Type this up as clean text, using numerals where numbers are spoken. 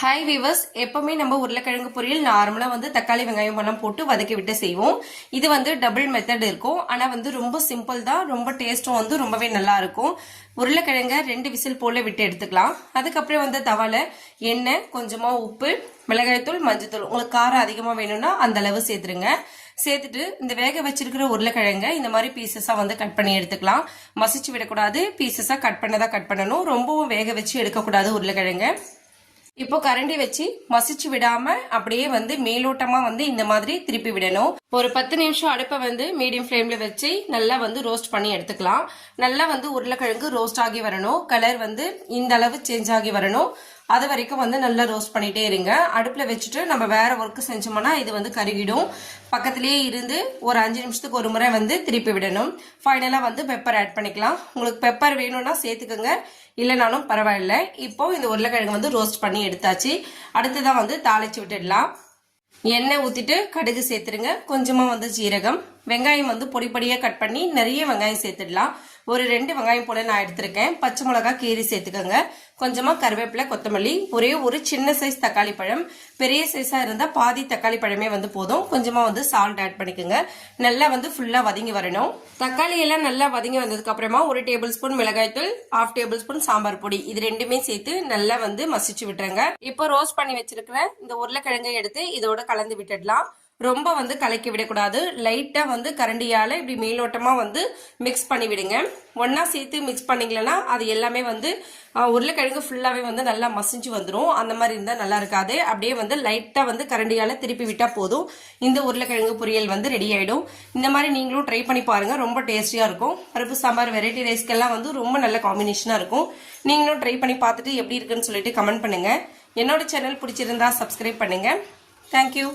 Hi viewers, எப்பவுமே நம்ம உருளைக்கிழங்கு பொரியல் நார்மலா தக்காளி வெங்காயம் எல்லாம் போட்டு வதக்கி விட்டு செய்வோம். இது டபுள் மெத்தட் இருக்கும். ஆனா ரொம்ப சிம்பிள் தான். ரொம்ப டேஸ்டும் ரொம்பவே நல்லா இருக்கும். உருளைக்கிழங்க 2 விசில் போல விட்டு எடுத்துக்கலாம். அதுக்கப்புறம் தவால எண்ணெய், கொஞ்சமா உப்பு, மிளகாய்த்தூள், மஞ்சத்தூள், உங்களுக்கு காரம் அதிகமா வேணும்னா அந்த அளவு சேர்த்துருங்க. சேர்த்துட்டு இந்த வேக வச்சிருக்கிற உருளைக்கிழங்க இந்த மாதிரி பீசஸா கட் பண்ணி எடுத்துக்கலாம். மசிச்சு விடக்கூடாது, பீசஸா கட் பண்ணதான் கட் பண்ணணும். ரொம்பவும் வேக வச்சு எடுக்கக்கூடாது உருளைக்கிழங்க. இப்போ கரண்டி வச்சு மசிச்சு விடாம அப்படியே மேலோட்டமா இந்த மாதிரி திருப்பி விடணும். ஒரு 10 நிமிஷம் அடுப்பை மீடியம் ஃப்ளேம்ல வச்சு நல்லா ரோஸ்ட் பண்ணி எடுத்துக்கலாம். நல்லா உருளைக்கிழங்கு ரோஸ்ட் ஆகி வரணும். கலர் இந்த அளவு சேஞ்ச் ஆகி வரணும். அது வரைக்கும் நல்லா ரோஸ்ட் பண்ணிட்டே இருங்க. அடுப்புல வச்சுட்டு நம்ம வேற ஒர்க் செஞ்சோம்னா இது கருகிடும். பக்கத்திலேயே இருந்து ஒரு 5 நிமிஷத்துக்கு ஒரு முறை திருப்பி விடணும். ஃபைனலா பெப்பர் ஆட் பண்ணிக்கலாம். உங்களுக்கு பெப்பர் வேணும்னா சேர்த்துக்கோங்க, இல்லைனாலும் பரவாயில்ல. இப்போ இந்த உருளைக்கிழங்கு ரோஸ்ட் பண்ணி எடுத்தாச்சு. அடுத்ததான் தாளிச்சு விட்டுடலாம். எண்ணெய் ஊத்திட்டு கடுகு சேர்த்துருங்க. கொஞ்சமா ஜீரகம், வெங்காயம் பொடி பொடியா கட் பண்ணி நிறைய வெங்காயம் சேர்த்துடலாம். ஒரு 2 வெங்காயம் போல நான் எடுத்திருக்கேன். பச்சை மிளகா கீரி சேர்த்துக்கோங்க. கொஞ்சமா கருவேப்பிலை, கொத்தமல்லி, ஒரே ஒரு சின்ன சைஸ் தக்காளி பழம். பெரிய சைஸா இருந்தா பாதி தக்காளி பழமே போதும். கொஞ்சமா சால்ட் ஆட் பண்ணிக்கோங்க. நல்லா ஃபுல்லா வதங்கி வரணும். தக்காளி எல்லாம் நல்லா வதங்கி வந்ததுக்கு அப்புறமா 1 டேபிள் ஸ்பூன் மிளகாய்த்தூள், 1/2 டேபிள் ஸ்பூன் சாம்பார் பொடி, இது ரெண்டுமே சேர்த்து நல்லா மசிச்சு விட்டுருங்க. இப்போ ரோஸ்ட் பண்ணி வச்சிருக்கிற இந்த உருளைக்கிழங்கை எடுத்து இதோட கலந்து விட்டுடலாம். ரொம்ப கலக்கி விடக்கூடாது. லைட்டா கரண்டியால இப்படி மேலோட்டமா மிக்ஸ் பண்ணி விடுங்க. ஒன்னா சேர்த்து மிக்ஸ் பண்ணீங்களா அது எல்லாமே உருளைக்கிழங்கு ஃபுல்லாவே நல்லா மசிஞ்சு வந்துடும். அந்த மாதிரி இருந்தா நல்லா இருக்காது. அப்படியே லைட்டா கரண்டியால திருப்பி விட்டா போதும். இந்த உருளைக்கிழங்கு பொரியல் ரெடி ஆயிடும். இந்த மாதிரி நீங்களும் ட்ரை பண்ணி பாருங்க. ரொம்ப டேஸ்டியா இருக்கும். பருப்பு சாம்பார், வெரைட்டி ரைஸ்க்கெல்லாம் ரொம்ப நல்ல காம்பினேஷனா இருக்கும். நீங்களும் ட்ரை பண்ணி பார்த்துட்டு எப்படி இருக்குன்னு சொல்லிட்டு கமெண்ட் பண்ணுங்க. என்னோட சேனல் பிடிச்சிருந்தா சப்ஸ்கிரைப் பண்ணுங்க. தேங்க்யூ.